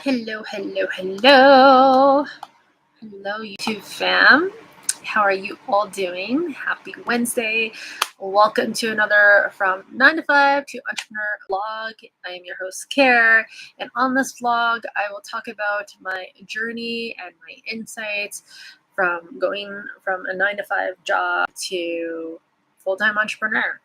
Hello, hello, hello. Hello, YouTube fam. How are you all doing? Happy Wednesday. Welcome to another From 9 to 5 to Entrepreneur vlog. I am your host, Care. And on this vlog, I will talk about my journey and my insights from going from a 9 to 5 job to full-time entrepreneur.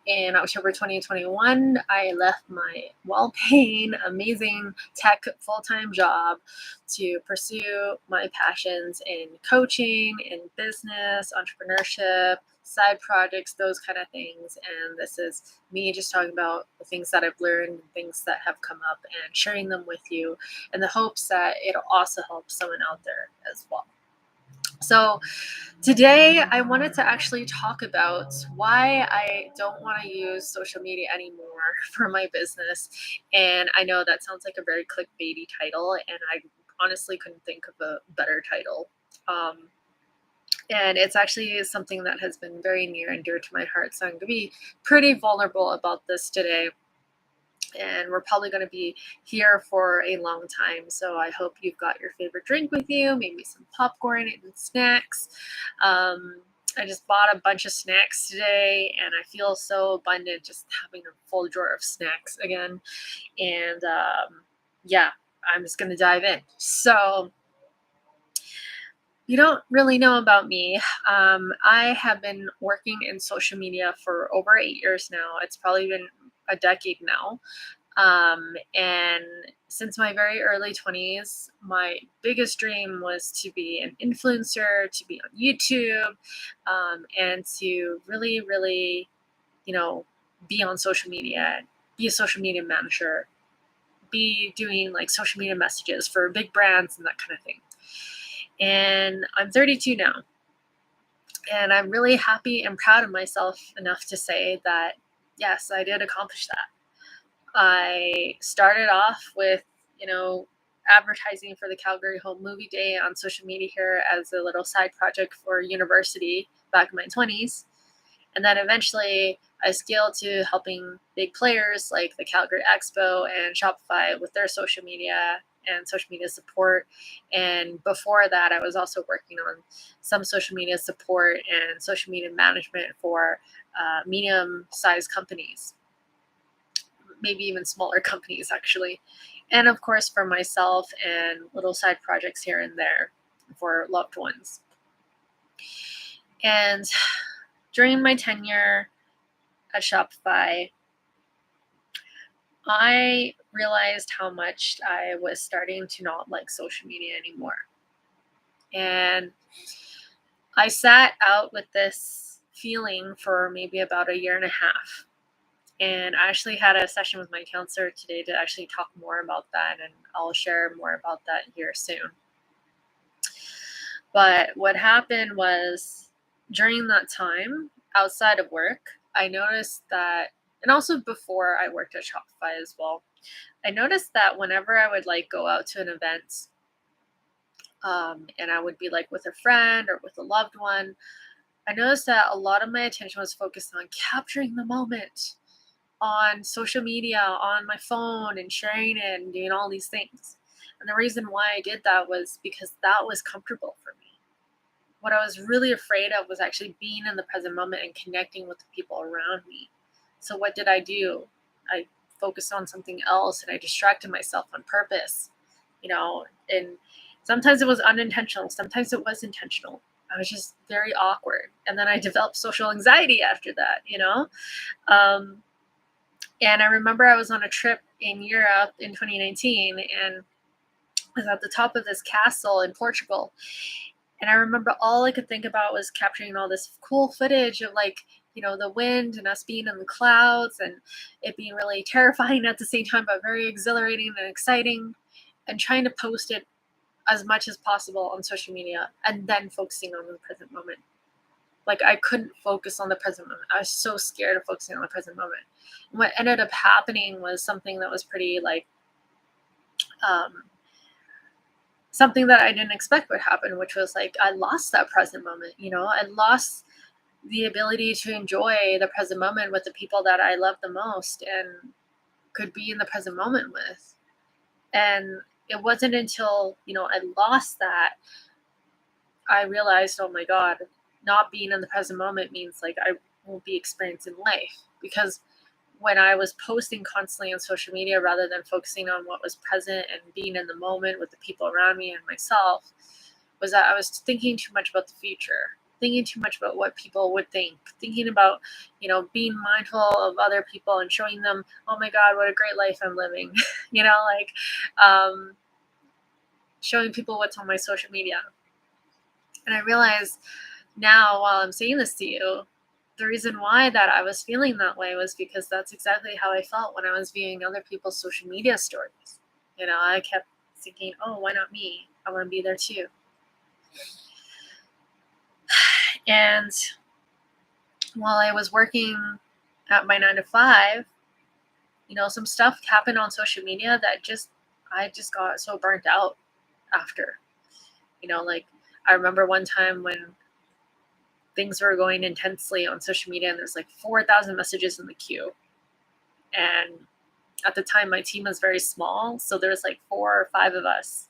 In October 2021, I left my well-paying, amazing tech full-time job to pursue my passions in coaching, in business, entrepreneurship, side projects, those kind of things. And this is me just talking about the things that I've learned, things that have come up, and sharing them with you in the hopes that it'll also help someone out there as well. So today I wanted to actually talk about why I don't want to use social media anymore for my business. And I know that sounds like a very clickbaity title, and I honestly couldn't think of a better title. And it's actually something that has been very near and dear to my heart. So I'm going to be pretty vulnerable about this today. And we're probably going to be here for a long time. So I hope you've got your favorite drink with you, maybe some popcorn and snacks. I just bought a bunch of snacks today, and I feel so abundant just having a full drawer of snacks again. And yeah, I'm just going to dive in. So you don't really know about me. I have been working in social media for over 8 years now. It's probably been a decade now. And since my very early 20s, my biggest dream was to be an influencer, to be on YouTube, and to really, really, be on social media, be a social media manager, be doing like social media messages for big brands and that kind of thing. And I'm 32 now. And I'm really happy and proud of myself enough to say that, yes, I did accomplish that. I started off with, advertising for the Calgary Home Movie Day on social media here as a little side project for university back in my 20s. And then eventually I scaled to helping big players like the Calgary Expo and Shopify with their social media and social media support. And before that, I was also working on some social media support and social media management for medium-sized companies, maybe even smaller companies actually. And of course for myself and little side projects here and there for loved ones. And during my tenure at Shopify, I realized how much I was starting to not like social media anymore. And I sat out with this feeling for maybe about a year and a half. And I actually had a session with my counselor today to actually talk more about that, and I'll share more about that here soon. But what happened was during that time, outside of work, I noticed that, and also before I worked at Shopify as well, I noticed that whenever I would like go out to an event, and I would be like with a friend or with a loved one, I noticed that a lot of my attention was focused on capturing the moment on social media, on my phone, and sharing it and doing all these things. And the reason why I did that was because that was comfortable for me. What I was really afraid of was actually being in the present moment and connecting with the people around me. So what did I do? I focused on something else, and I distracted myself on purpose, and sometimes it was unintentional, sometimes it was intentional. I was just very awkward. And then I developed social anxiety after that, and I remember I was on a trip in Europe in 2019, and I was at the top of this castle in Portugal. And I remember all I could think about was capturing all this cool footage of the wind and us being in the clouds, and it being really terrifying at the same time, but very exhilarating and exciting, and trying to post it as much as possible on social media, and then focusing on the present moment. Like, I couldn't focus on the present moment. I was so scared of focusing on the present moment. And what ended up happening was something that was pretty something that I didn't expect would happen, which was I lost that present moment. I lost the ability to enjoy the present moment with the people that I love the most and could be in the present moment with. And it wasn't until, I lost that, I realized, oh my God, not being in the present moment means like I won't be experiencing life. Because when I was posting constantly on social media rather than focusing on what was present and being in the moment with the people around me and myself, was that I was thinking too much about the future, thinking too much about what people would think, thinking about, being mindful of other people and showing them, oh my God, what a great life I'm living, like um, showing people what's on my social media. And I realized now, while I'm saying this to you, the reason why that I was feeling that way was because that's exactly how I felt when I was viewing other people's social media stories. I kept thinking, oh, why not me? I want to be there too. And while I was working at my 9 to 5, some stuff happened on social media that I just got so burnt out after. Like I remember one time when things were going intensely on social media and there's like 4,000 messages in the queue. And at the time, my team was very small. So there's like 4 or 5 of us.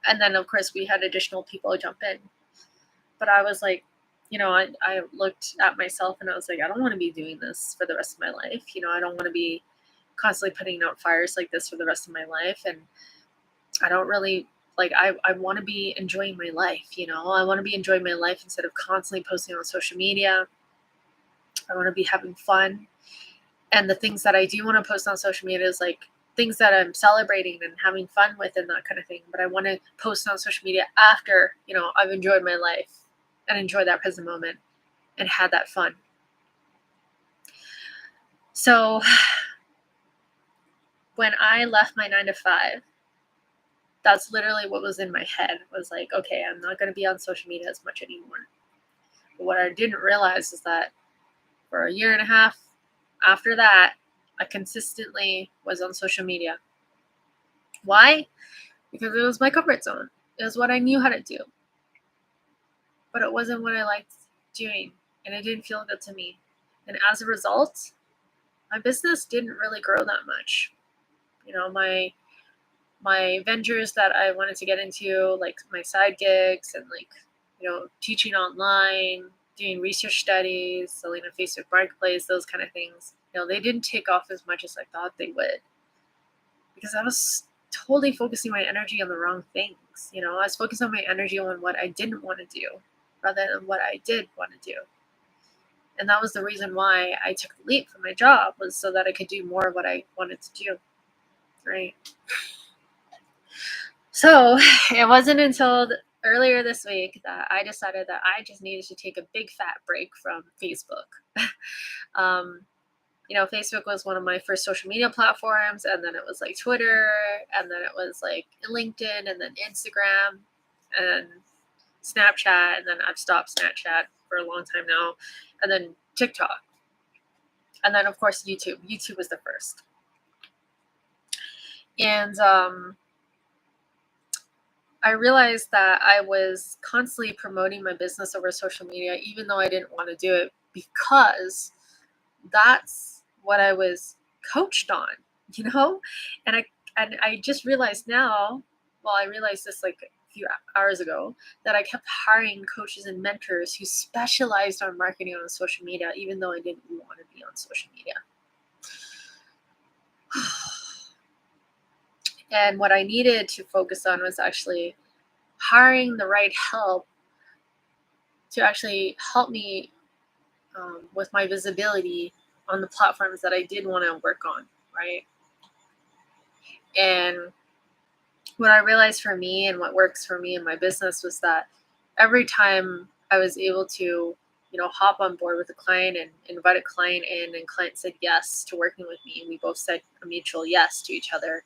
And then, of course, we had additional people jump in. But I was like, I looked at myself and I was like, I don't want to be doing this for the rest of my life. I don't want to be constantly putting out fires like this for the rest of my life. And I don't really I want to be enjoying my life. I want to be enjoying my life instead of constantly posting on social media. I want to be having fun. And the things that I do want to post on social media is like things that I'm celebrating and having fun with and that kind of thing. But I want to post on social media after, I've enjoyed my life and enjoyed that present moment and had that fun. So when I left my 9 to 5, that's literally what was in my head. It was like, okay, I'm not going to be on social media as much anymore. But what I didn't realize is that for a year and a half after that, I consistently was on social media. Why? Because it was my comfort zone. It was what I knew how to do. But it wasn't what I liked doing, and it didn't feel good to me. And as a result, my business didn't really grow that much. My ventures that I wanted to get into, like my side gigs and teaching online, doing research studies, selling a Facebook marketplace, those kind of things, they didn't take off as much as I thought they would. Because I was totally focusing my energy on the wrong things. I was focusing on my energy on what I didn't want to do rather than what I did want to do. And that was the reason why I took the leap from my job, was so that I could do more of what I wanted to do. Right. So it wasn't until earlier this week that I decided that I just needed to take a big fat break from Facebook. Facebook was one of my first social media platforms, and then it was like Twitter, and then it was like LinkedIn, and then Instagram, and Snapchat, and then I've stopped Snapchat for a long time now, and then TikTok, and then of course YouTube. YouTube was the first. And I realized that I was constantly promoting my business over social media, even though I didn't want to do it, because that's what I was coached on, and I just realized now, well, I realized this like a few hours ago, that I kept hiring coaches and mentors who specialized on marketing on social media, even though I didn't want to be on social media. And what I needed to focus on was actually hiring the right help to actually help me with my visibility on the platforms that I did want to work on, right? And what I realized for me and what works for me in my business was that every time I was able to, hop on board with a client and invite a client in, and client said yes to working with me, we both said a mutual yes to each other,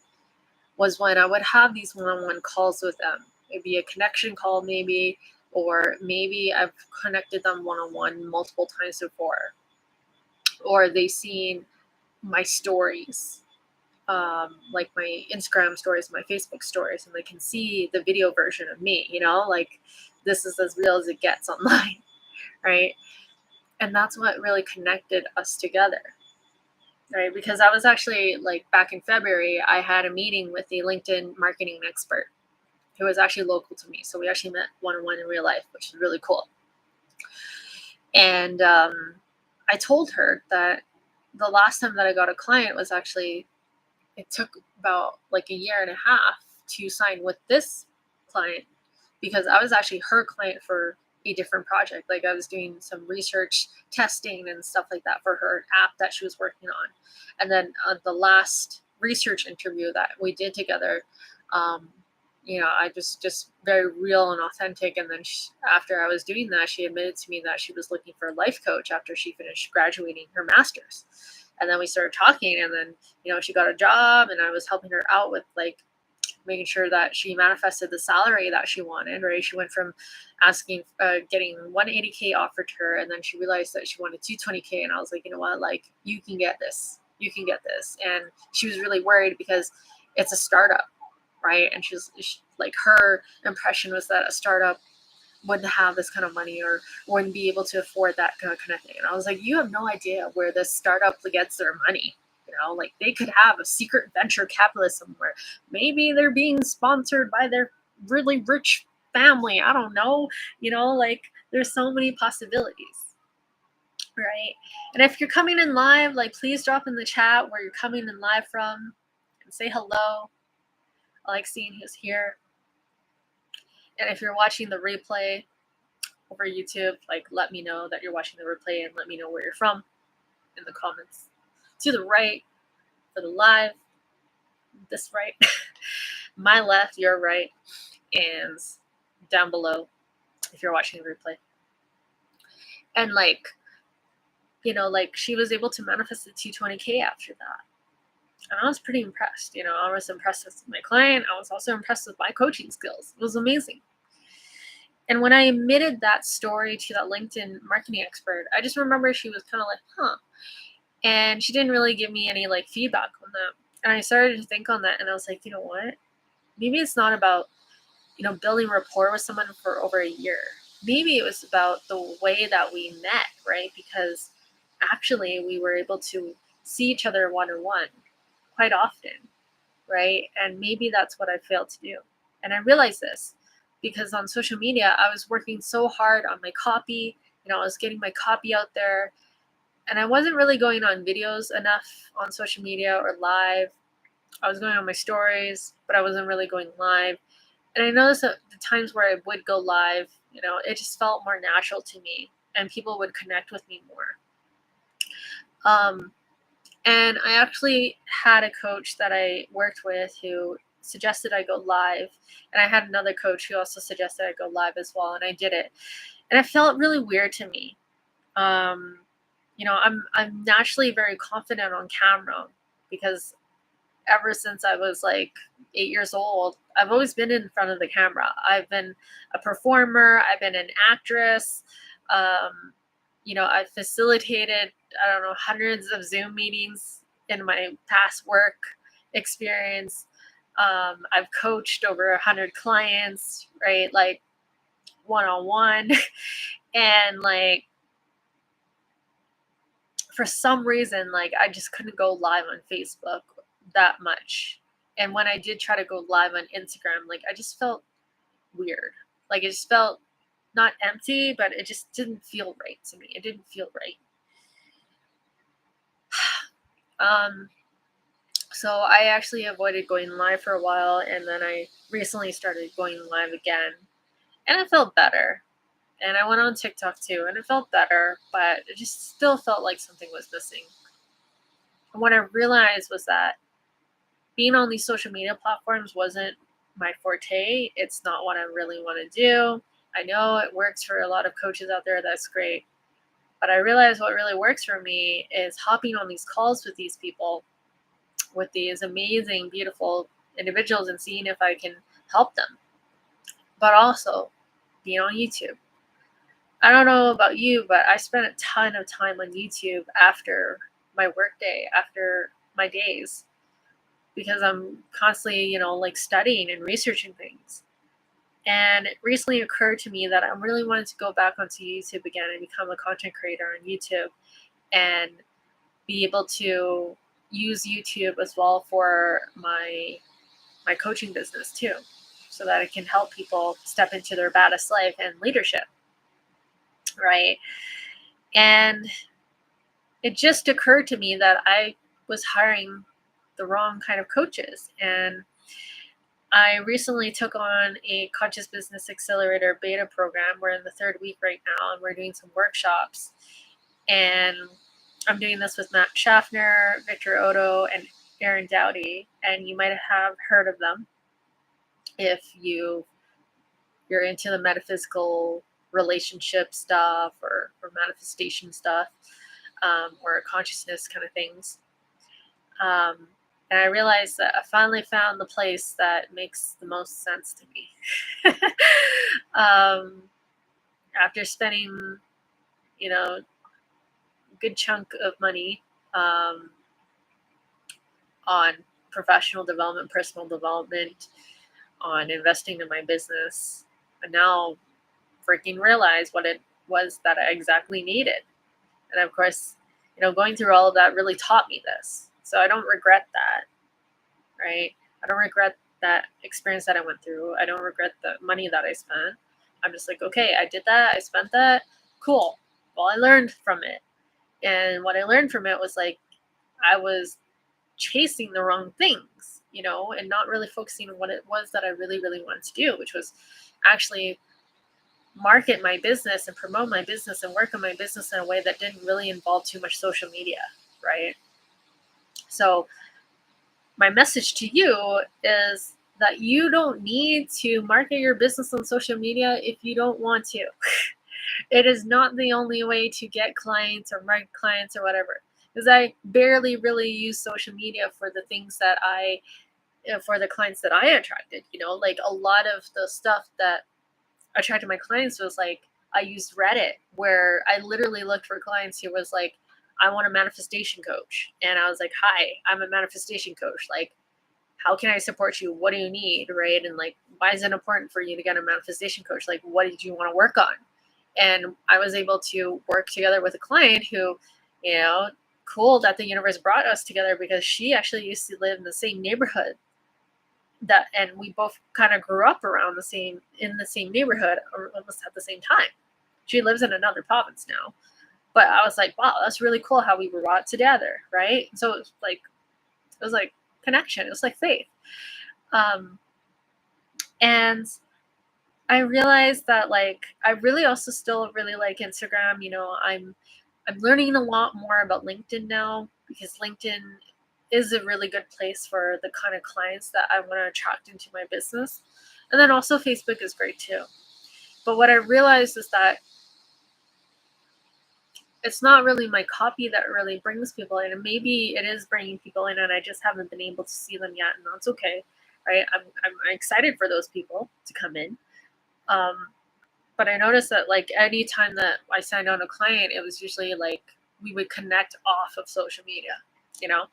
was when I would have these one-on-one calls with them. It'd be a connection call maybe, or maybe I've connected them one-on-one multiple times before, or they've seen my stories, like my Instagram stories, my Facebook stories, and they can see the video version of me, like this is as real as it gets online, right? And that's what really connected us together. right? Because I was actually like back in February, I had a meeting with a LinkedIn marketing expert who was actually local to me. So we actually met one on one in real life, which is really cool. And I told her that the last time that I got a client was actually, it took about like a year and a half to sign with this client because I was actually her client for a different project. Like I was doing some research testing and stuff like that for her app that she was working on. And then the last research interview that we did together, um, I just very real and authentic. And then after I was doing that, she admitted to me that she was looking for a life coach after she finished graduating her master's. And then we started talking, and then she got a job, and I was helping her out with like making sure that she manifested the salary that she wanted, right? She went from getting 180K offered to her, and then she realized that she wanted 220K. And I was like, you know what, like you can get this, And she was really worried because it's a startup, right? And like, her impression was that a startup wouldn't have this kind of money or wouldn't be able to afford that kind of thing. And I was like, you have no idea where this startup gets their money. Like they could have a secret venture capitalist somewhere. Maybe they're being sponsored by their really rich family. I don't know. Like there's so many possibilities, right? And if you're coming in live, like please drop in the chat where you're coming in live from and say hello. I like seeing who's here. And if you're watching the replay over YouTube, like let me know that you're watching the replay and let me know where you're from in the comments. To the right for the live, this right, my left, your right, and down below if you're watching the replay. And like she was able to manifest the 220K after that. And I was pretty impressed. I was impressed with my client. I was also impressed with my coaching skills. It was amazing. And when I admitted that story to that LinkedIn marketing expert, I just remember she was kind of like, huh. And she didn't really give me any like feedback on that. And I started to think on that, and I was like, you know what? Maybe it's not about, building rapport with someone for over a year. Maybe it was about the way that we met, right? Because actually we were able to see each other one-on-one quite often, right? And maybe that's what I failed to do. And I realized this because on social media, I was working so hard on my copy. I was getting my copy out there, and I wasn't really going on videos enough on social media or live. I was going on my stories, but I wasn't really going live. And I noticed that the times where I would go live, it just felt more natural to me and people would connect with me more. And I actually had a coach that I worked with who suggested I go live. And I had another coach who also suggested I go live as well. And I did it. And it felt really weird to me. I'm naturally very confident on camera because ever since I was like 8 years old, I've always been in front of the camera. I've been a performer. I've been an actress. I've facilitated, I don't know, hundreds of Zoom meetings in my past work experience. I've coached over 100 clients, right? Like one-on-one. And like, for some reason, like I just couldn't go live on Facebook that much. And when I did try to go live on Instagram, like I just felt weird. Like it just felt not empty, but it just didn't feel right to me. It didn't feel right. So I actually avoided going live for a while, and then I recently started going live again, and it felt better. And I went on TikTok too, and it felt better, but it just still felt like something was missing. And what I realized was that being on these social media platforms wasn't my forte. It's not what I really want to do. I know it works for a lot of coaches out there. That's great. But I realized what really works for me is hopping on these calls with these people, with these amazing, beautiful individuals, and seeing if I can help them. But also being on YouTube. I don't know about you, but I spent a ton of time on YouTube after my workday, after my days, because I'm constantly, like studying and researching things. And it recently occurred to me that I really wanted to go back onto YouTube again and become a content creator on YouTube. And be able to use YouTube as well for my coaching business too, so that it can help people step into their baddest life and leadership, right? And it just occurred to me that I was hiring the wrong kind of coaches. And I recently took on a Conscious Business Accelerator beta program. We're in the third week right now, and we're doing some workshops. And I'm doing this with Matt Schaffner, Victor Odo, and Aaron Dowdy. And you might have heard of them if you're into the metaphysical relationship stuff or manifestation stuff, or consciousness kind of things. And I realized that I finally found the place that makes the most sense to me. After spending, a good chunk of money on professional development, personal development, on investing in my business, and now freaking realize what it was that I exactly needed. And of course, going through all of that really taught me this. So I don't regret that, right? I don't regret that experience that I went through. I don't regret the money that I spent. I'm just like, okay, I did that. I spent that. Cool. Well, I learned from it. And what I learned from it was like, I was chasing the wrong things, and not really focusing on what it was that I really, really wanted to do, which was actually market my business and promote my business and work on my business in a way that didn't really involve too much social media, right? So my message to you is that you don't need to market your business on social media if you don't want to. It is not the only way to get clients or market clients or whatever. Because I barely really use social media for the things that for the clients that I attracted. Like a lot of the stuff that attracted my clients was like, I used Reddit, where I literally looked for clients who was like, I want a manifestation coach. And I was like, hi, I'm a manifestation coach. Like, how can I support you? What do you need? Right. And like, why is it important for you to get a manifestation coach? Like, what did you want to work on? And I was able to work together with a client who, cool that the universe brought us together, because she actually used to live in the same neighborhood and we both kind of grew up in the same neighborhood, or almost at the same time. She lives in another province now. But I was like, wow, that's really cool how we were brought together, right? So it was like connection. It was like faith. And I realized that like I really also still really like Instagram. I'm learning a lot more about LinkedIn now, because LinkedIn is a really good place for the kind of clients that I want to attract into my business. And then also Facebook is great too. But what I realized is that it's not really my copy that really brings people in. And maybe it is bringing people in and I just haven't been able to see them yet. And that's okay, right? I'm excited for those people to come in. But I noticed that like any time that I signed on a client, it was usually like we would connect off of social media, you know?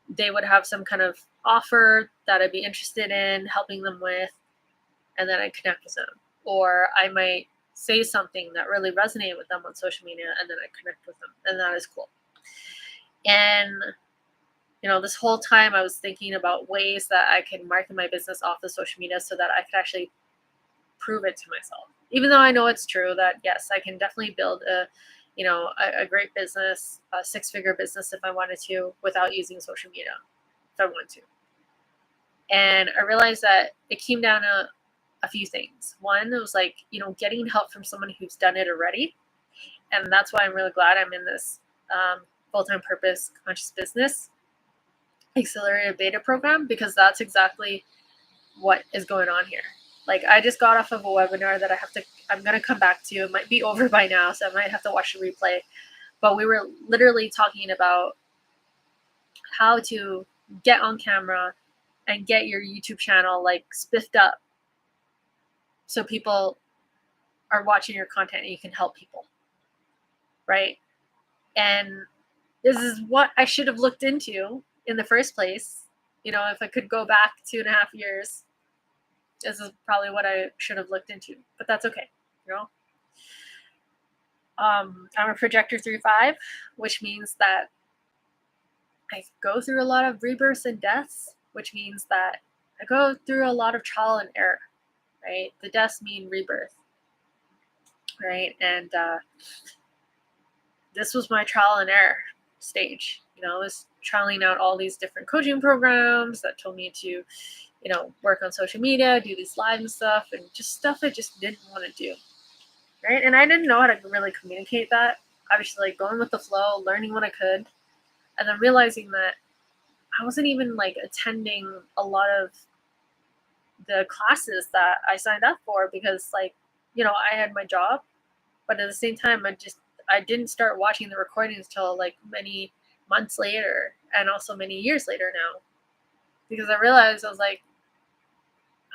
They would have some kind of offer that I'd be interested in helping them with, and then I connect with them. Or I might say something that really resonated with them on social media, and then I connect with them, and that is cool. And this whole time I was thinking about ways that I can market my business off the social media so that I could actually prove it to myself. Even though I know it's true that yes, I can definitely build a great business, a six-figure business if I wanted to, without using social media, if I want to. And I realized that it came down to a few things. One, it was like, getting help from someone who's done it already. And that's why I'm really glad I'm in this full-time purpose conscious business accelerated beta program, because that's exactly what is going on here. Like I just got off of a webinar that I'm going to come back to. It might be over by now, so I might have to watch the replay. But we were literally talking about how to get on camera and get your YouTube channel like spiffed up so people are watching your content and you can help people, right? And this is what I should have looked into in the first place. If I could go back 2.5 years, this is probably what I should have looked into, but that's okay. I'm a projector 3-5, which means that I go through a lot of rebirths and deaths, which means that I go through a lot of trial and error, right? The deaths mean rebirth, right? And this was my trial and error stage. I was trialing out all these different coaching programs that told me to, work on social media, do these live and stuff, and just stuff I just didn't want to do, right? And I didn't know how to really communicate that. I was just like going with the flow, learning what I could, and then realizing that I wasn't even like attending a lot of the classes that I signed up for because, like, I had my job, but at the same time, I didn't start watching the recordings till like many months later, and also many years later now, because I realized I was like,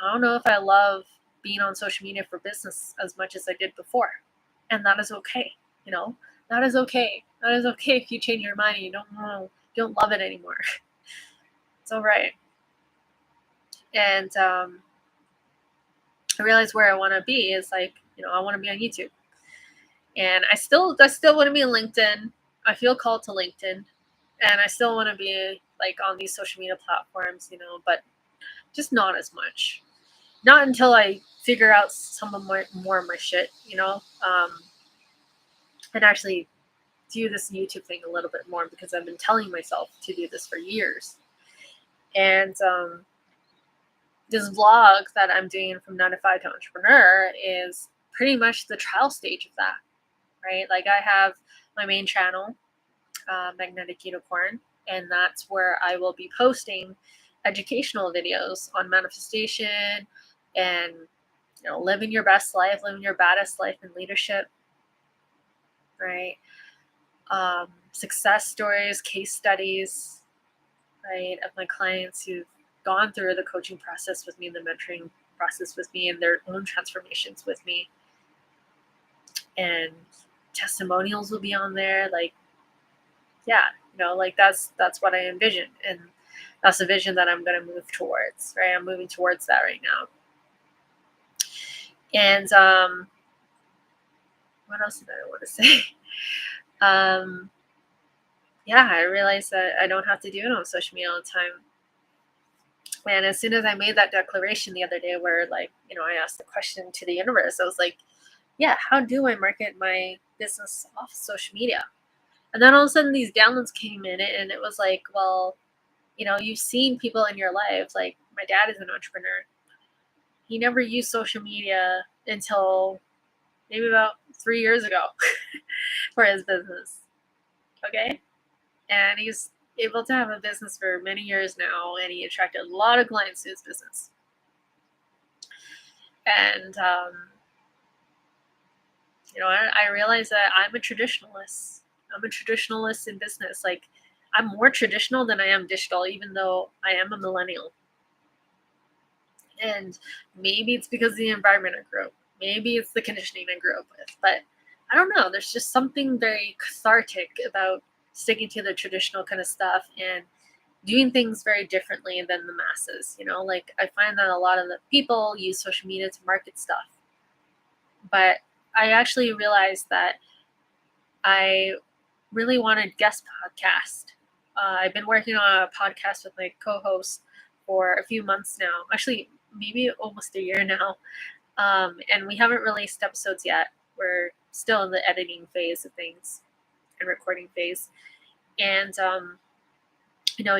I don't know if I love being on social media for business as much as I did before, and that is okay. You know, that is okay. That is okay if you change your mind and you don't love it anymore. It's all right. And I realized where I want to be is like, I want to be on YouTube, and I still want to be on LinkedIn. I feel called to LinkedIn, and I still want to be like on these social media platforms, but just not as much. Not until I figure out some of more of my shit, and actually do this YouTube thing a little bit more, because I've been telling myself to do this for years. And this vlog that I'm doing from 9 to 5 to Entrepreneur is pretty much the trial stage of that, right? Like, I have my main channel, Magnetic Unicorn, and that's where I will be posting educational videos on manifestation and, living your best life, living your baddest life in leadership, right? Success stories, case studies, right, of my clients who've gone through the coaching process with me, the mentoring process with me, and their own transformations with me. And testimonials will be on there. Like, yeah, like that's what I envision. And that's the vision that I'm going to move towards, right? I'm moving towards that right now. And what else did I want to say? Yeah, I realized that I don't have to do it on social media all the time. And as soon as I made that declaration the other day, where, like, I asked the question to the universe, I was like, yeah, how do I market my business off social media? And then all of a sudden these downloads came in, and it was like, well, you've seen people in your life. Like, my dad is an entrepreneur. He never used social media until maybe about 3 years ago for his business. Okay. And he's able to have a business for many years now, and he attracted a lot of clients to his business. And I realized that I'm a traditionalist. I'm a traditionalist in business. Like, I'm more traditional than I am digital, even though I am a millennial. And maybe it's because of the environment I grew up. Maybe it's the conditioning I grew up with. But I don't know. There's just something very cathartic about sticking to the traditional kind of stuff and doing things very differently than the masses. Like, I find that a lot of the people use social media to market stuff. But I actually realized that I really wanted guest podcast. I've been working on a podcast with my co-host for a few months now. Actually, maybe almost a year now. And we haven't released episodes yet. We're still in the editing phase of things and recording phase. And,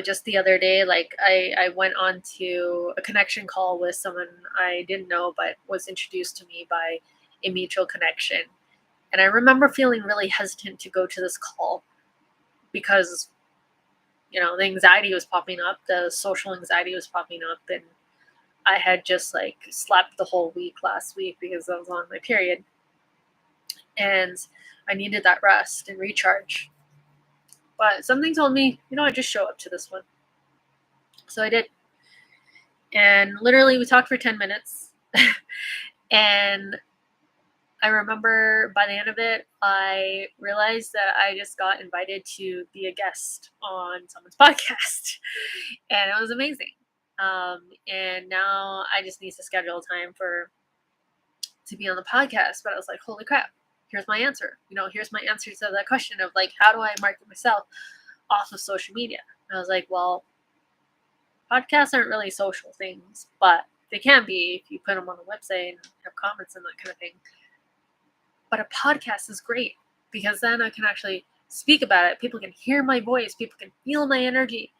just the other day, like, I went on to a connection call with someone I didn't know, but was introduced to me by a mutual connection. And I remember feeling really hesitant to go to this call because, the anxiety was popping up, the social anxiety was popping up, and I had just like slept the whole week last week because I was on my period. And I needed that rest and recharge. But something told me, I just show up to this one. So I did. And literally we talked for 10 minutes. And I remember by the end of it, I realized that I just got invited to be a guest on someone's podcast. And it was amazing. And now I just need to schedule time to be on the podcast. But I was like, holy crap. here's my answer. Here's my answer to that question of like, how do I market myself off of social media? And I was like, well, podcasts aren't really social things, but they can be if you put them on a website and have comments and that kind of thing. But a podcast is great because then I can actually speak about it. People can hear my voice. People can feel my energy,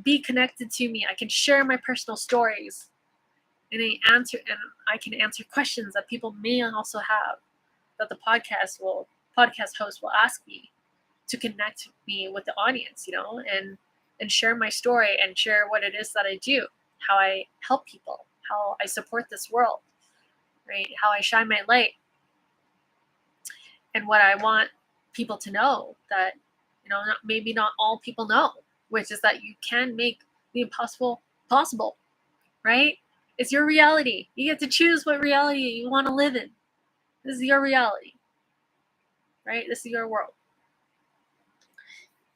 be connected to me. I can share my personal stories, and I can answer questions that people may also have that the podcast host will ask me to connect me with the audience, and share my story and share what it is that I do, how I help people, how I support this world, right? How I shine my light, and what I want people to know that, maybe not all people know, which is that you can make the impossible possible, right? It's your reality. You get to choose what reality you want to live in. This is your reality, right? This is your world.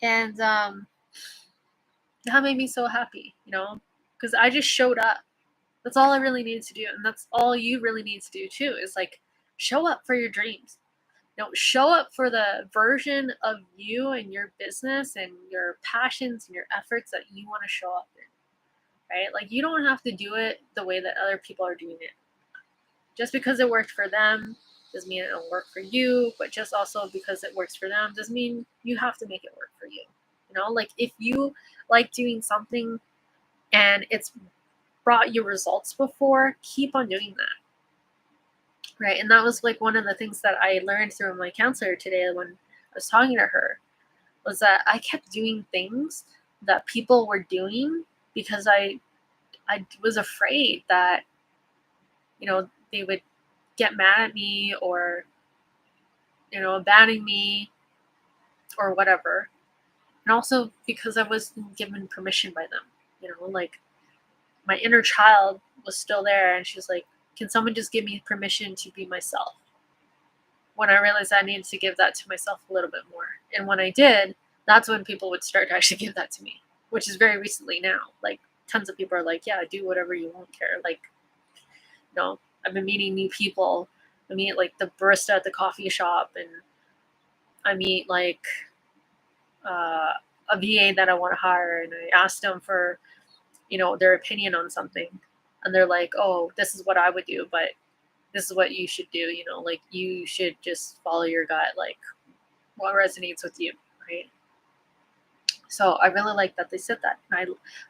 And that made me so happy, because I just showed up. That's all I really needed to do. And that's all you really need to do too, is like show up for your dreams. Show up for the version of you and your business and your passions and your efforts that you want to show up in, right? Like, you don't have to do it the way that other people are doing it. Just because it worked for them doesn't mean it'll work for you, but just also because it works for them doesn't mean you have to make it work for you. Like, if you like doing something and it's brought you results before, keep on doing that. Right. And that was like one of the things that I learned through my counselor today when I was talking to her, was that I kept doing things that people were doing because I was afraid that, they would get mad at me or, abandon me or whatever. And also because I wasn't given permission by them, like my inner child was still there. And she's like, can someone just give me permission to be myself? When I realized I needed to give that to myself a little bit more. And when I did, that's when people would start to actually give that to me, which is very recently now. Like, tons of people are like, yeah, do whatever you want, care. Like, I've been meeting new people. I meet like the barista at the coffee shop, and I meet like a VA that I want to hire, and I asked them for, their opinion on something. And they're like, oh, this is what I would do, but this is what you should do, like you should just follow your gut, like what resonates with you, right? So I really like that they said that.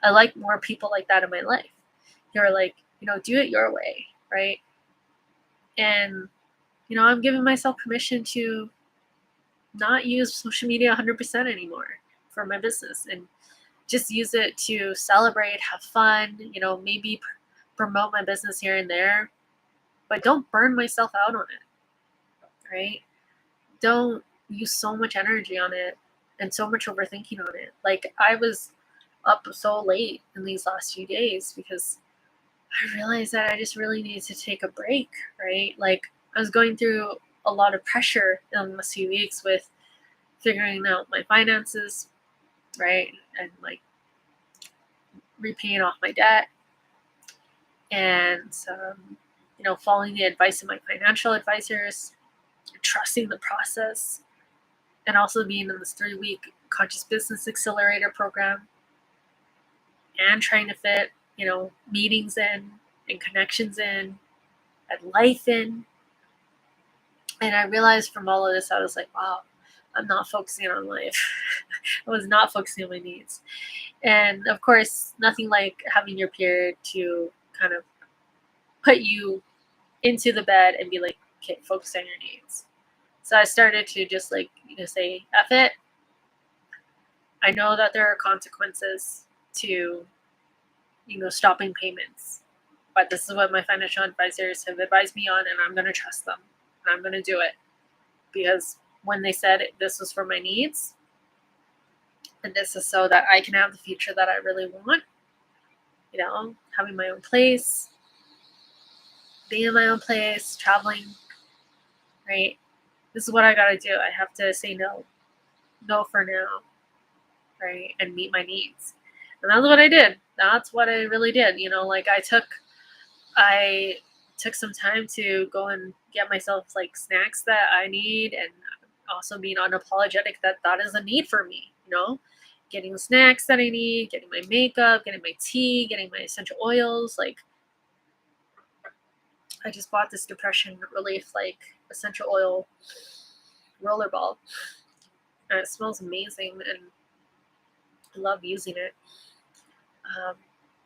I like more people like that in my life. You're like, do it your way, right? And I'm giving myself permission to not use social media 100% anymore for my business, and just use it to celebrate, have fun, maybe promote my business here and there, but don't burn myself out on it, right? Don't use so much energy on it and so much overthinking on it. Like, I was up so late in these last few days because I realized that I just really needed to take a break, right? Like, I was going through a lot of pressure in the last few weeks with figuring out my finances, right? And like repaying off my debt, and following the advice of my financial advisors, trusting the process, and also being in this 3-week conscious business accelerator program, and trying to fit, meetings in and connections in and life in. And I realized from all of this, I was like, wow, I'm not focusing on life. I was not focusing on my needs. And of course, nothing like having your period to kind of put you into the bed and be like, okay, focus on your needs. So I started to just like, say, F it. I know that there are consequences to, stopping payments, but this is what my financial advisors have advised me on, and I'm going to trust them, and I'm going to do it, because when they said this was for my needs, and this is so that I can have the future that I really want, having my own place, being in my own place, traveling, right? This is what I got to do. I have to say no for now, right? And meet my needs. And that's what I did. That's what I really did. Like, I took some time to go and get myself like snacks that I need, and also being unapologetic that that is a need for me, getting the snacks that I need, getting my makeup, getting my tea, getting my essential oils. Like, I just bought this depression relief, like, essential oil rollerball, and it smells amazing, and I love using it.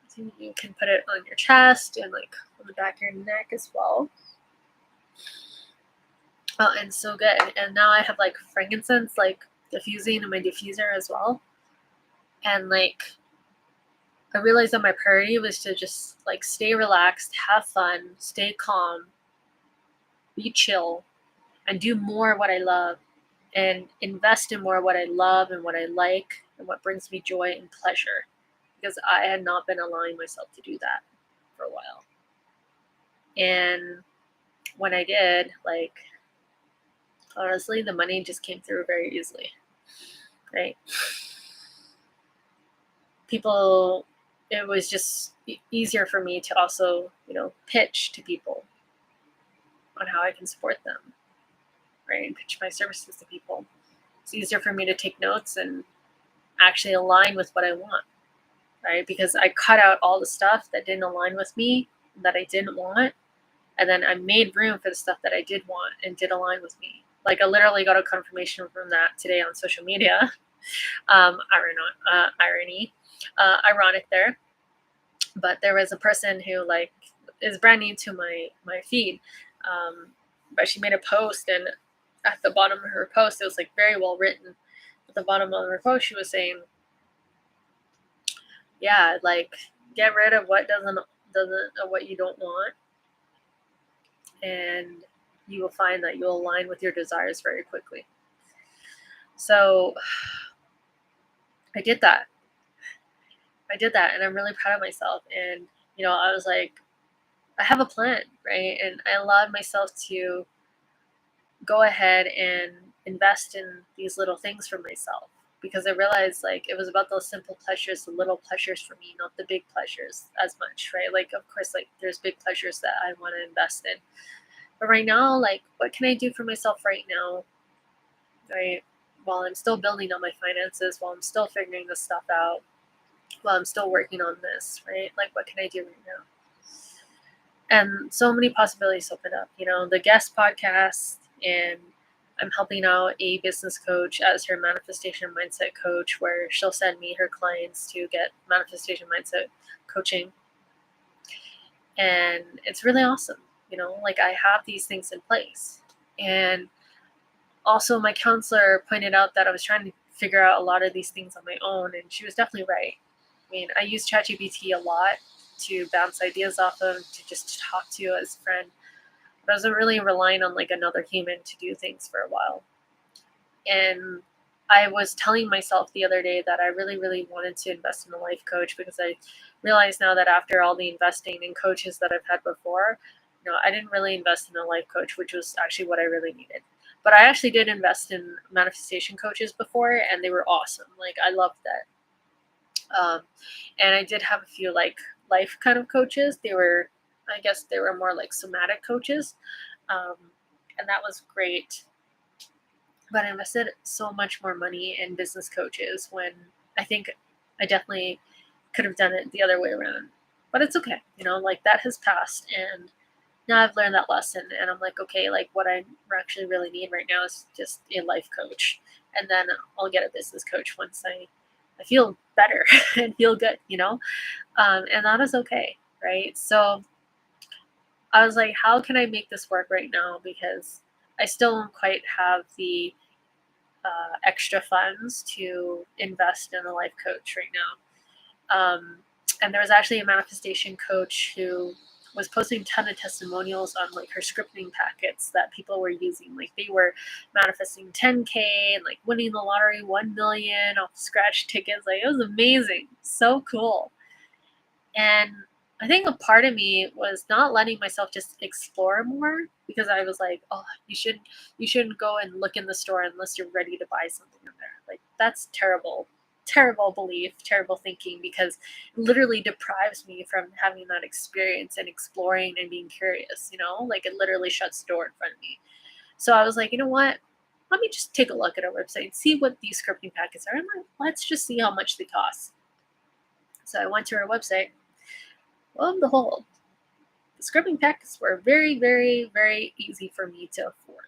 So you can put it on your chest and like on the back of your neck as well. And so good. And now I have like frankincense, like diffusing in my diffuser as well. And like, I realized that my priority was to just like stay relaxed, have fun, stay calm, be chill, and do more what I love, and invest in more what I love and what I like and what brings me joy and pleasure, because I had not been allowing myself to do that for a while. And when I did, like, honestly, the money just came through very easily, right? It was just easier for me to also, pitch to people on how I can support them, right? And pitch my services to people. It's easier for me to take notes and actually align with what I want, right? Because I cut out all the stuff that didn't align with me, that I didn't want, and then I made room for the stuff that I did want and did align with me. Like, I literally got a confirmation from that today on social media. Ironic there. But there was a person who like is brand new to my feed, but she made a post, and at the bottom of her post, it was like very well written. At the bottom of her post, she was saying, "Yeah, like, get rid of what doesn't what you don't want, and you will find that you'll align with your desires very quickly." So I did that. And I'm really proud of myself. And I was like, I have a plan, right? And I allowed myself to go ahead and invest in these little things for myself, because I realized like it was about those simple pleasures, the little pleasures for me, not the big pleasures as much, right? Like, of course, like there's big pleasures that I want to invest in. But right now, like, what can I do for myself right now, right? While I'm still building on my finances, while I'm still figuring this stuff out, while I'm still working on this, right? Like, what can I do right now? And so many possibilities open up, the guest podcast, and I'm helping out a business coach as her manifestation mindset coach, where she'll send me her clients to get manifestation mindset coaching. And it's really awesome, like, I have these things in place. And also, my counselor pointed out that I was trying to figure out a lot of these things on my own, and she was definitely right. I mean, I use ChatGPT a lot to bounce ideas off of, to just talk to as a friend. But I wasn't really relying on like another human to do things for a while. And I was telling myself the other day that I really, really wanted to invest in a life coach, because I realized now that after all the investing in coaches that I've had before, I didn't really invest in a life coach, which was actually what I really needed. But I actually did invest in manifestation coaches before, and they were awesome. Like, I loved that. And I did have a few like life kind of coaches. I guess they were more like somatic coaches. Um, and that was great. But I invested so much more money in business coaches, when I think I definitely could have done it the other way around. But it's okay. Like, that has passed. And now I've learned that lesson. And I'm like, okay, like, what I actually really need right now is just a life coach. And then I'll get a business coach once I feel better and feel good, and that is okay, right? So I was like, how can I make this work right now? Because I still don't quite have the extra funds to invest in a life coach right now. And there was actually a manifestation coach who was posting a ton of testimonials on like her scripting packets that people were using. Like, they were manifesting 10K and like winning the lottery 1 million off scratch tickets. Like, it was amazing. So cool. And I think a part of me was not letting myself just explore more, because I was like, oh, you shouldn't go and look in the store unless you're ready to buy something in there. Like, that's terrible. terrible belief, terrible thinking, because it literally deprives me from having that experience and exploring and being curious, like it literally shuts the door in front of me. So I was like, you know what? Let me just take a look at our website, see what these scripting packets are, and let's just see how much they cost. So I went to our website. Lo and behold, the scripting packets were very, very, very easy for me to afford.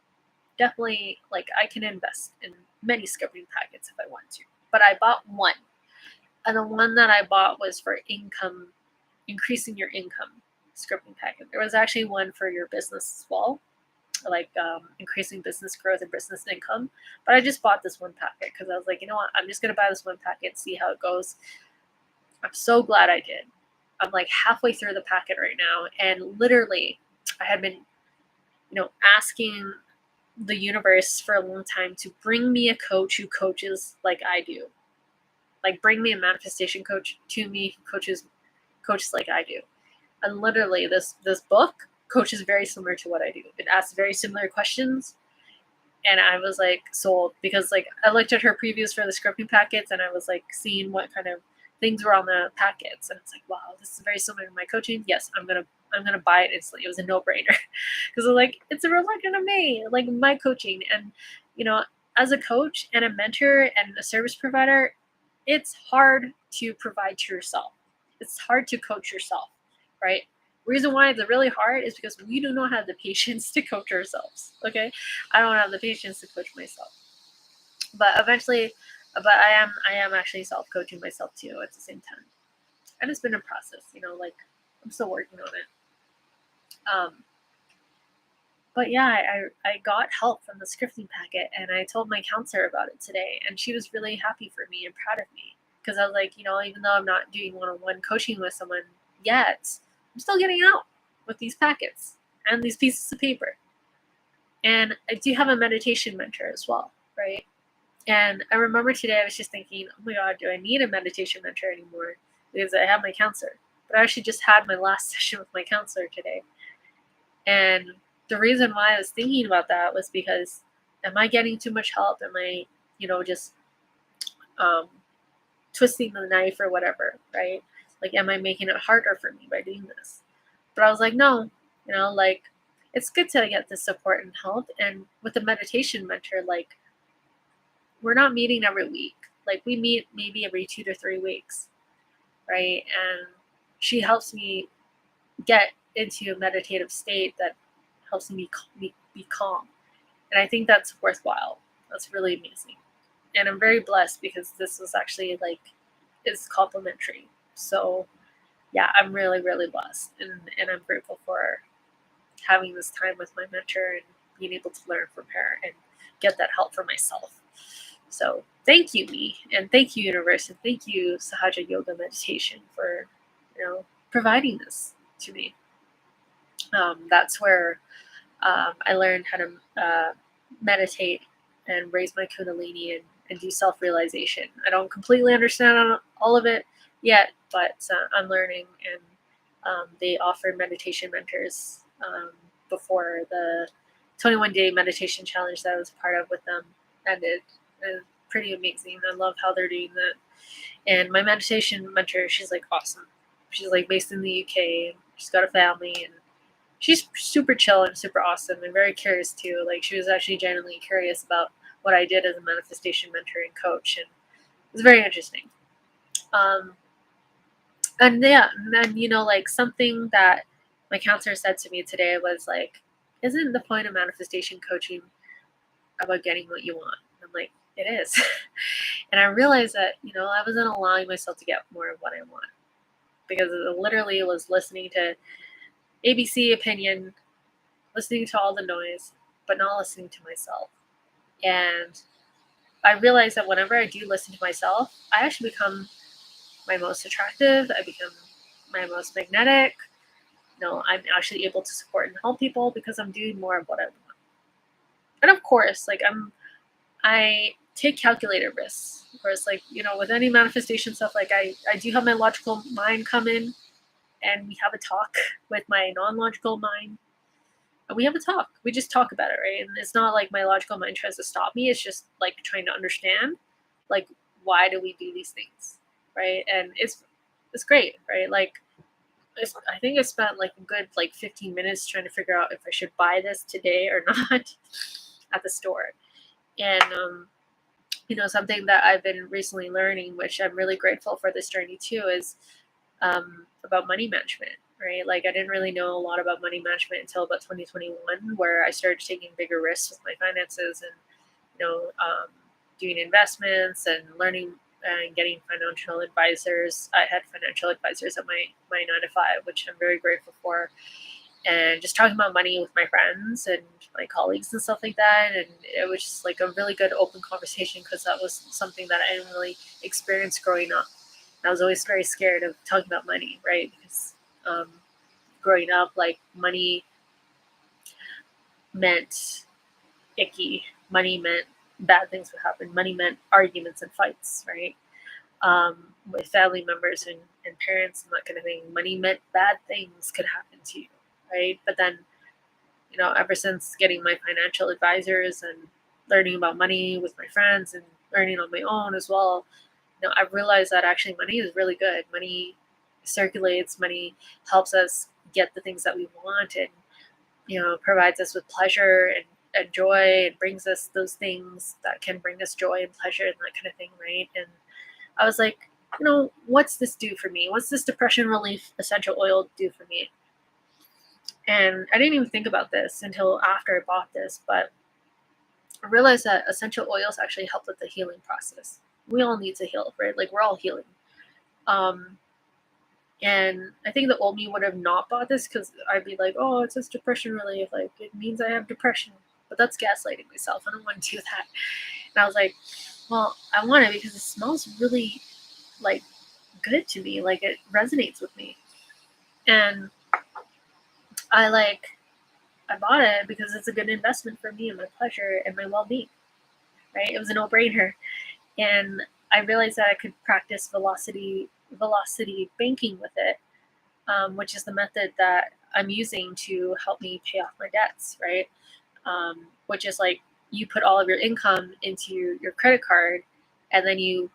Definitely, like, I can invest in many scripting packets if I want to. But I bought one. And the one that I bought was for income, increasing your income scripting packet. There was actually one for your business as well, like increasing business growth and business income. But I just bought this one packet because I was like, you know what? I'm just going to buy this one packet, see how it goes. I'm so glad I did. I'm like halfway through the packet right now. And literally, I had been, asking the universe for a long time to bring me a coach who coaches like I do. Like, bring me a manifestation coach to me, coaches like I do. And literally, this book coaches very similar to what I do. It asks very similar questions. And I was like sold, because like I looked at her previews for the scripting packets and I was like seeing what kind of things were on the packets, and it's like, wow, this is very similar to my coaching. Yes, I'm gonna buy it instantly. It was a no-brainer because like it's a reflection of me, like my coaching. And as a coach and a mentor and a service provider, it's hard to provide to yourself. It's hard to coach yourself, right? Reason why it's really hard is because we do not have the patience to coach ourselves. Okay, I don't have the patience to coach myself, but eventually, I am actually self-coaching myself too at the same time, and it's been a process. Like, I'm still working on it. But yeah, I got help from the scripting packet, and I told my counselor about it today, and she was really happy for me and proud of me, because I was like, even though I'm not doing one-on-one coaching with someone yet, I'm still getting out with these packets and these pieces of paper. And I do have a meditation mentor as well, right? And I remember today I was just thinking, oh my God, do I need a meditation mentor anymore? Because I have my counselor. But I actually just had my last session with my counselor today. And the reason why I was thinking about that was because, am I getting too much help? Am I, just twisting the knife or whatever, right? Like, am I making it harder for me by doing this? But I was like, no, like, it's good to get the support and help. And with a meditation mentor, like, we're not meeting every week. Like, we meet maybe every 2 to 3 weeks, right? And she helps me get into a meditative state that helps me be calm. And I think that's worthwhile. That's really amazing. And I'm very blessed because this was actually like, is complimentary. So yeah, I'm really, really blessed. And I'm grateful for having this time with my mentor and being able to learn from her and get that help for myself. So thank you, me, and thank you, universe, and thank you, Sahaja Yoga Meditation, for providing this to me. That's where I learned how to meditate and raise my kundalini and do self-realization. I don't completely understand all of it yet, but I'm learning, and they offered meditation mentors before the 21-day meditation challenge that I was a part of with them ended. And pretty amazing. I love how they're doing that. And my meditation mentor, she's like awesome. She's like based in the UK. She's got a family, and she's super chill and super awesome and very curious too. Like, she was actually genuinely curious about what I did as a manifestation mentor and coach, and it was very interesting. And yeah, and then like, something that my counselor said to me today was like, isn't the point of manifestation coaching about getting what you want? And I'm like, it is. And I realized that I wasn't allowing myself to get more of what I want, because it literally was listening to ABC opinion, listening to all the noise, but not listening to myself. And I realized that whenever I do listen to myself, I actually become my most attractive. I become my most magnetic. I'm actually able to support and help people because I'm doing more of what I want. And of course, like, I take calculated risks. Of course, like, with any manifestation stuff, like, I do have my logical mind come in, and we have a talk with my non-logical mind. And we have a talk. We just talk about it, right? And it's not like my logical mind tries to stop me. It's just like trying to understand, like, why do we do these things, right? And it's great, right? Like I think I spent like a good like 15 minutes trying to figure out if I should buy this today or not at the store. And something that I've been recently learning, which I'm really grateful for this journey too, is about money management, right? Like I didn't really know a lot about money management until about 2021, where I started taking bigger risks with my finances and doing investments and learning and getting financial advisors. I had financial advisors at my 9 to 5, which I'm very grateful for, and just talking about money with my friends and my colleagues and stuff like that. And it was just like a really good open conversation because that was something that I didn't really experience growing up. And I was always very scared of talking about money, right? Because growing up, like money meant icky. Money meant bad things would happen. Money meant arguments and fights, right? With family members and parents and that kind of thing. Money meant bad things could happen to you, right? But then, ever since getting my financial advisors and learning about money with my friends and learning on my own as well, I've realized that actually money is really good. Money circulates, money helps us get the things that we want, and provides us with pleasure and joy, and brings us those things that can bring us joy and pleasure and that kind of thing, right? And I was like, what's this do for me? What's this depression relief essential oil do for me? And I didn't even think about this until after I bought this, but I realized that essential oils actually help with the healing process. We all need to heal, right? Like we're all healing. Um, and I think the old me would have not bought this because I'd be like, oh, it's just depression relief. Like it means I have depression. But that's gaslighting myself. I don't want to do that. And I was like, well, I want it because it smells really like good to me. Like it resonates with me. And I bought it because it's a good investment for me and my pleasure and my well-being, right? It was a no-brainer. And I realized that I could practice velocity banking with it, which is the method that I'm using to help me pay off my debts, right? Which is like you put all of your income into your credit card, and then you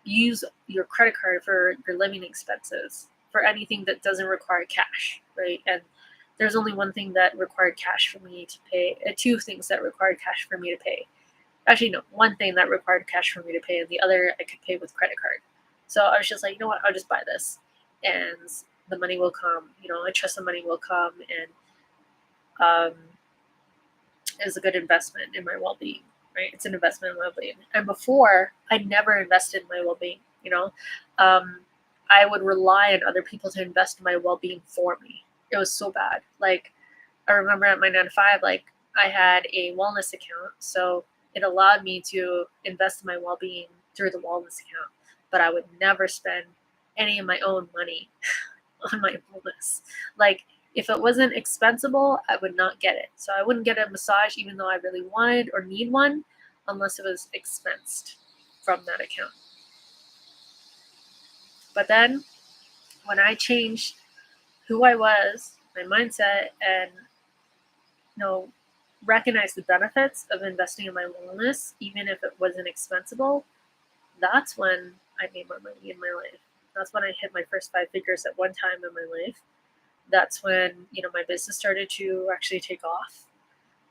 use your credit card for your living expenses for anything that doesn't require cash, right? And there's only one thing that required cash for me to pay, two things that required cash for me to pay. Actually, no, one thing that required cash for me to pay, and the other I could pay with credit card. So I was just like, you know what, I'll just buy this, and the money will come. I trust the money will come, and it's a good investment in my well-being, right? It's an investment in my well-being. And before, I never invested in my well-being. I would rely on other people to invest in my well-being for me. It was so bad. Like I remember at my 9 to 5, like I had a wellness account, so it allowed me to invest in my well-being through the wellness account. But I would never spend any of my own money on my wellness. Like if it wasn't expensible, I would not get it. So I wouldn't get a massage even though I really wanted or need one unless it was expensed from that account. But then when I changed who I was, my mindset, and recognize the benefits of investing in my wellness, even if it wasn't expensible, that's when I made more money in my life. That's when I hit my first 5 figures at one time in my life. That's when, my business started to actually take off.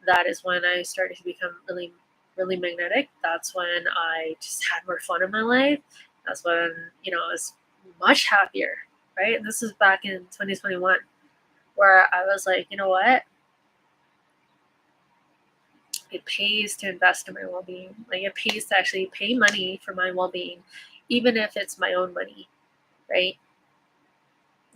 That is when I started to become really, really magnetic. That's when I just had more fun in my life. That's when, I was much happier, right? And this was back in 2021, where I was like, you know what? It pays to invest in my well-being. Like it pays to actually pay money for my well-being, even if it's my own money, right?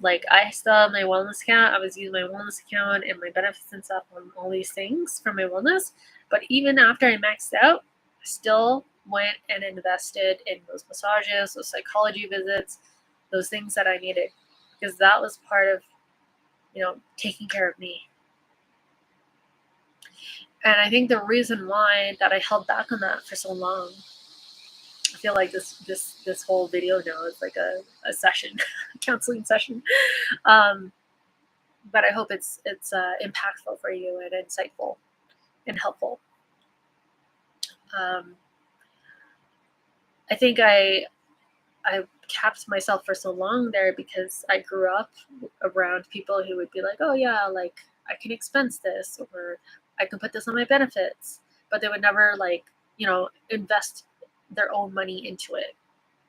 Like I still have my wellness account. I was using my wellness account and my benefits and stuff on all these things for my wellness. But even after I maxed out, I still went and invested in those massages, those psychology visits, those things that I needed, because that was part of, taking care of me. And I think the reason why that I held back on that for so long, I feel like this whole video now is like a session, a counseling session. But I hope it's impactful for you and insightful and helpful. I think I capped myself for so long there because I grew up around people who would be like, "Oh yeah, like I can expense this or I can put this on my benefits," but they would never like invest their own money into it.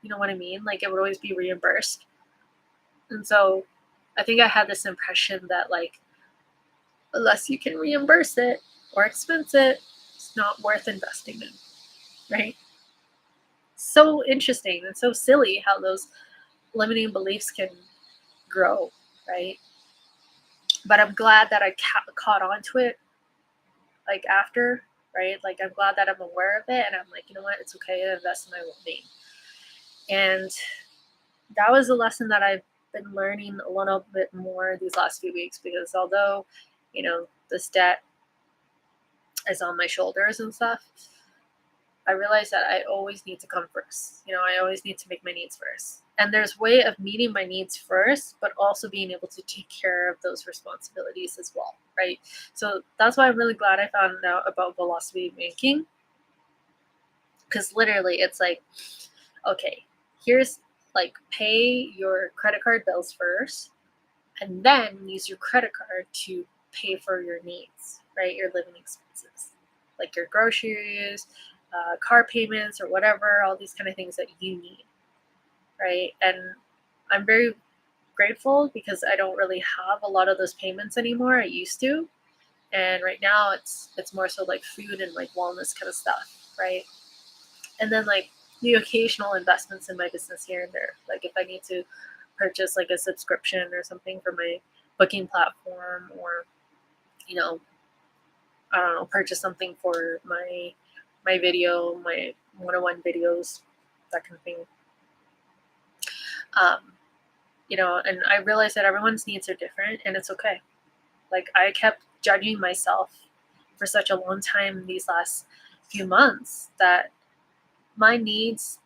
You know what I mean? Like it would always be reimbursed, and so I think I had this impression that like unless you can reimburse it or expense it, it's not worth investing in, right? So interesting and so silly how those limiting beliefs can grow, right? But I'm glad that I caught on to it like after, right? Like I'm glad that I'm aware of it and I'm like, you know what, it's okay to invest in my well-being. And that was a lesson that I've been learning a little bit more these last few weeks because although, this debt is on my shoulders and stuff, I realized that I always need to come first. I always need to make my needs first. And there's way of meeting my needs first, but also being able to take care of those responsibilities as well, right? So that's why I'm really glad I found out about velocity banking because literally it's like, okay, here's like pay your credit card bills first and then use your credit card to pay for your needs, right? Your living expenses, like your groceries, car payments, or whatever, all these kind of things that you need, right? And I'm very grateful because I don't really have a lot of those payments anymore. I used to, and right now it's more so like food and like wellness kind of stuff, right? And then like the occasional investments in my business here and there, like if I need to purchase like a subscription or something for my booking platform or you know I don't know, purchase something for my video, my 101 videos, that kind of thing. um and I realized that everyone's needs are different and it's okay. Like I kept judging myself for such a long time these last few months that my needs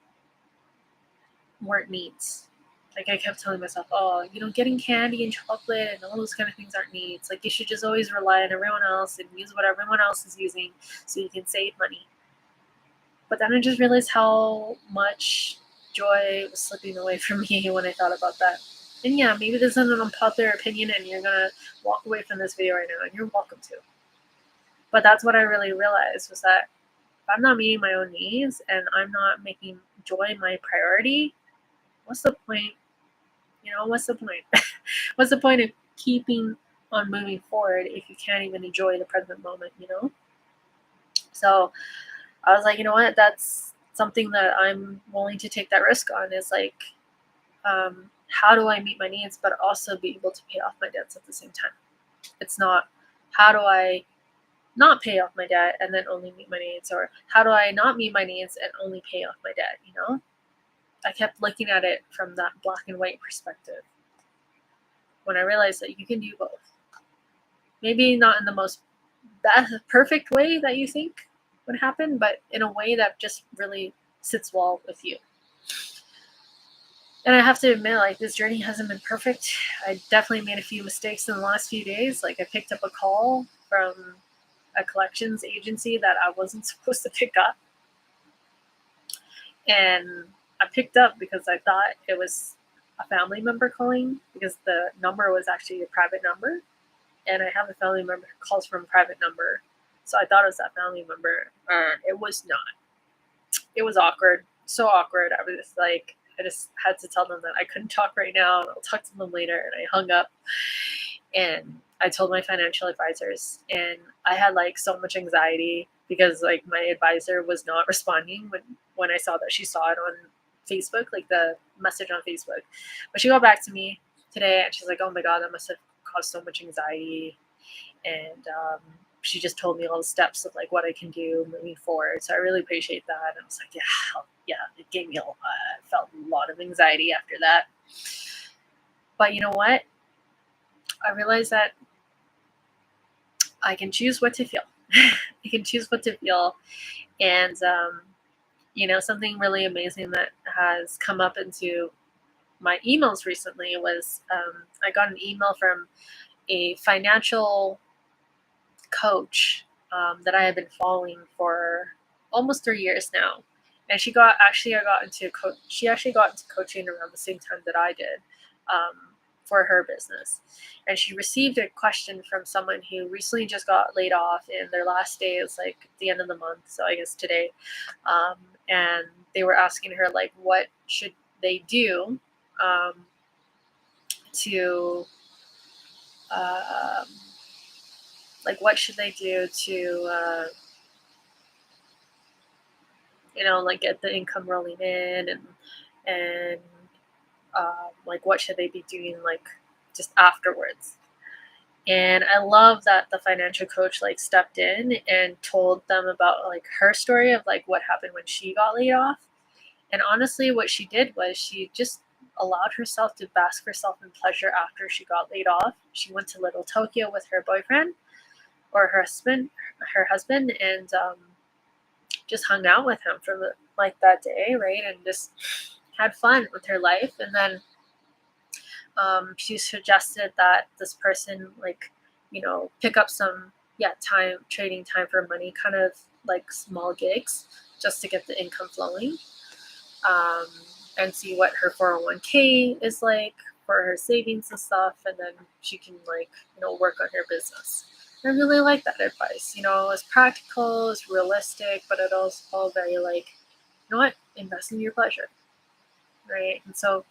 weren't needs. Like I kept telling myself, oh, getting candy and chocolate and all those kind of things aren't needs. Like you should just always rely on everyone else and use what everyone else is using so you can save money. But then I just realized how much joy was slipping away from me when I thought about that. And yeah, maybe this is an unpopular opinion and you're gonna walk away from this video right now and you're welcome to. But that's what I really realized was that if I'm not meeting my own needs and I'm not making joy my priority, what's the point? What's the point? What's the point of keeping on moving forward if you can't even enjoy the present moment? So I was like, you know what? That's something that I'm willing to take that risk on is like, how do I meet my needs, but also be able to pay off my debts at the same time? It's not, how do I not pay off my debt and then only meet my needs, or how do I not meet my needs and only pay off my debt? I kept looking at it from that black and white perspective when I realized that you can do both. Maybe not in the most perfect way that you think would happen, but in a way that just really sits well with you. And I have to admit, like, this journey hasn't been perfect. I definitely made a few mistakes in the last few days. Like, I picked up a call from a collections agency that I wasn't supposed to pick up. And I picked up because I thought it was a family member calling because the number was actually a private number. And I have a family member who calls from a private number. So I thought it was that family member. And it was not. It was awkward. So awkward. I just had to tell them that I couldn't talk right now and I'll talk to them later. And I hung up and I told my financial advisors. And I had like so much anxiety because like my advisor was not responding when I saw that she saw it on Facebook, like the message on Facebook. But she got back to me today and she's like, oh my God, that must have caused so much anxiety. And she just told me all the steps of like what I can do moving forward. So I really appreciate that. And I was like, yeah, it gave me I felt a lot of anxiety after that. But you know what? I realized that I can choose what to feel. I can choose what to feel. And, something really amazing that has come up into my emails recently was I got an email from a financial coach that I have been following for almost 3 years now. And she actually got into coaching around the same time that I did, for her business. And she received a question from someone who recently just got laid off, and their last day is like at the end of the month, so I guess today. Um, and they were asking her like, what should they do to um, like what should they do to like get the income rolling in, and like what should they be doing like just afterwards. And I love that the financial coach like stepped in and told them about like her story of like what happened when she got laid off. And honestly, what she did was she just allowed herself to bask herself in pleasure after she got laid off. She went to Little Tokyo with her boyfriend or her husband, and just hung out with him for like that day, right? And just had fun with her life. And then she suggested that this person like pick up some time trading time for money, kind of like small gigs, just to get the income flowing, um, and see what her 401k is like for her savings and stuff, and then she can like work on her business. I really like that advice. It's practical, it's realistic, but it also all very like, what, invest in your pleasure, right? And so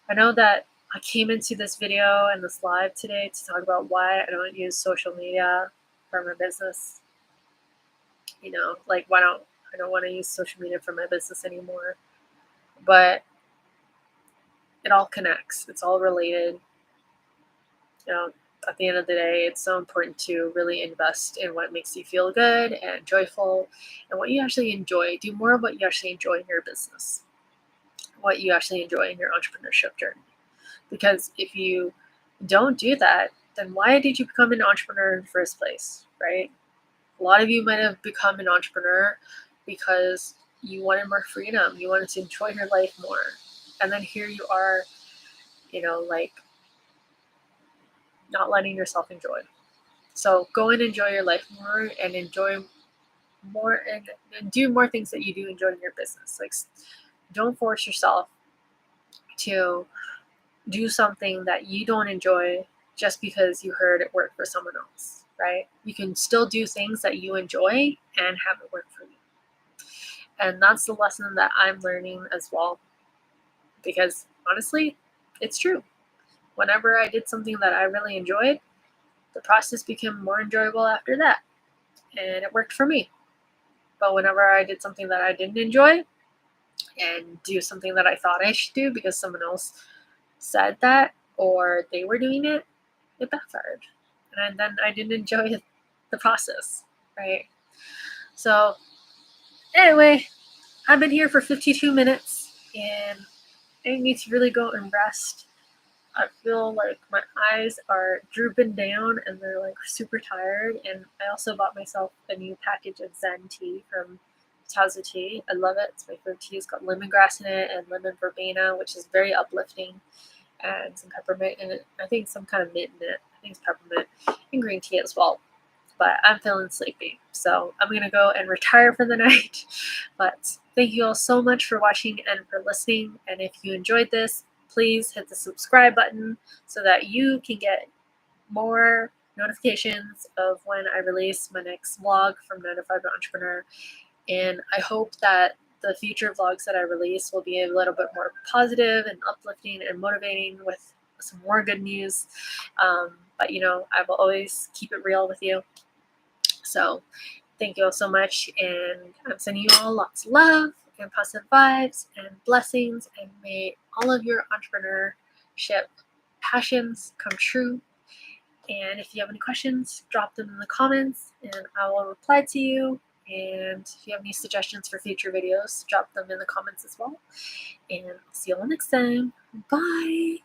I know that I came into this video and this live today to talk about why I don't use social media for my business. Like why don't I don't want to use social media for my business anymore. But it all connects. It's all related. At the end of the day, it's so important to really invest in what makes you feel good and joyful and what you actually enjoy. Do more of what you actually enjoy in your business, what you actually enjoy in your entrepreneurship journey. Because if you don't do that, then why did you become an entrepreneur in the first place, right? A lot of you might have become an entrepreneur because you wanted more freedom, you wanted to enjoy your life more. And then here you are, like not letting yourself enjoy. So go and enjoy your life more and enjoy more and do more things that you do enjoy in your business. Like don't force yourself to do something that you don't enjoy just because you heard it work for someone else, right? You can still do things that you enjoy and have it work for you. And that's the lesson that I'm learning as well. Because honestly, it's true. Whenever I did something that I really enjoyed, the process became more enjoyable after that. And it worked for me. But whenever I did something that I didn't enjoy and do something that I thought I should do because someone else said that or they were doing it, it backfired. And then I didn't enjoy the process, right? So, anyway, I've been here for 52 minutes and I need to really go and rest. I feel like my eyes are drooping down and they're like super tired. And I also bought myself a new package of Zen tea from Tazo Tea. I love it. It's my favorite tea. It's got lemongrass in it and lemon verbena, which is very uplifting, and some peppermint in it. I think some kind of mint in it. I think it's peppermint and green tea as well. But I'm feeling sleepy, so I'm going to go and retire for the night. But thank you all so much for watching and for listening. And if you enjoyed this, please hit the subscribe button so that you can get more notifications of when I release my next vlog from 9 to 5 Entrepreneur. And I hope that the future vlogs that I release will be a little bit more positive and uplifting and motivating with some more good news. But I will always keep it real with you. So thank you all so much, and I'm sending you all lots of love and positive vibes and blessings, and may all of your entrepreneurship passions come true. And if you have any questions, drop them in the comments and I will reply to you. And if you have any suggestions for future videos, drop them in the comments as well. And I'll see you all next time. Bye!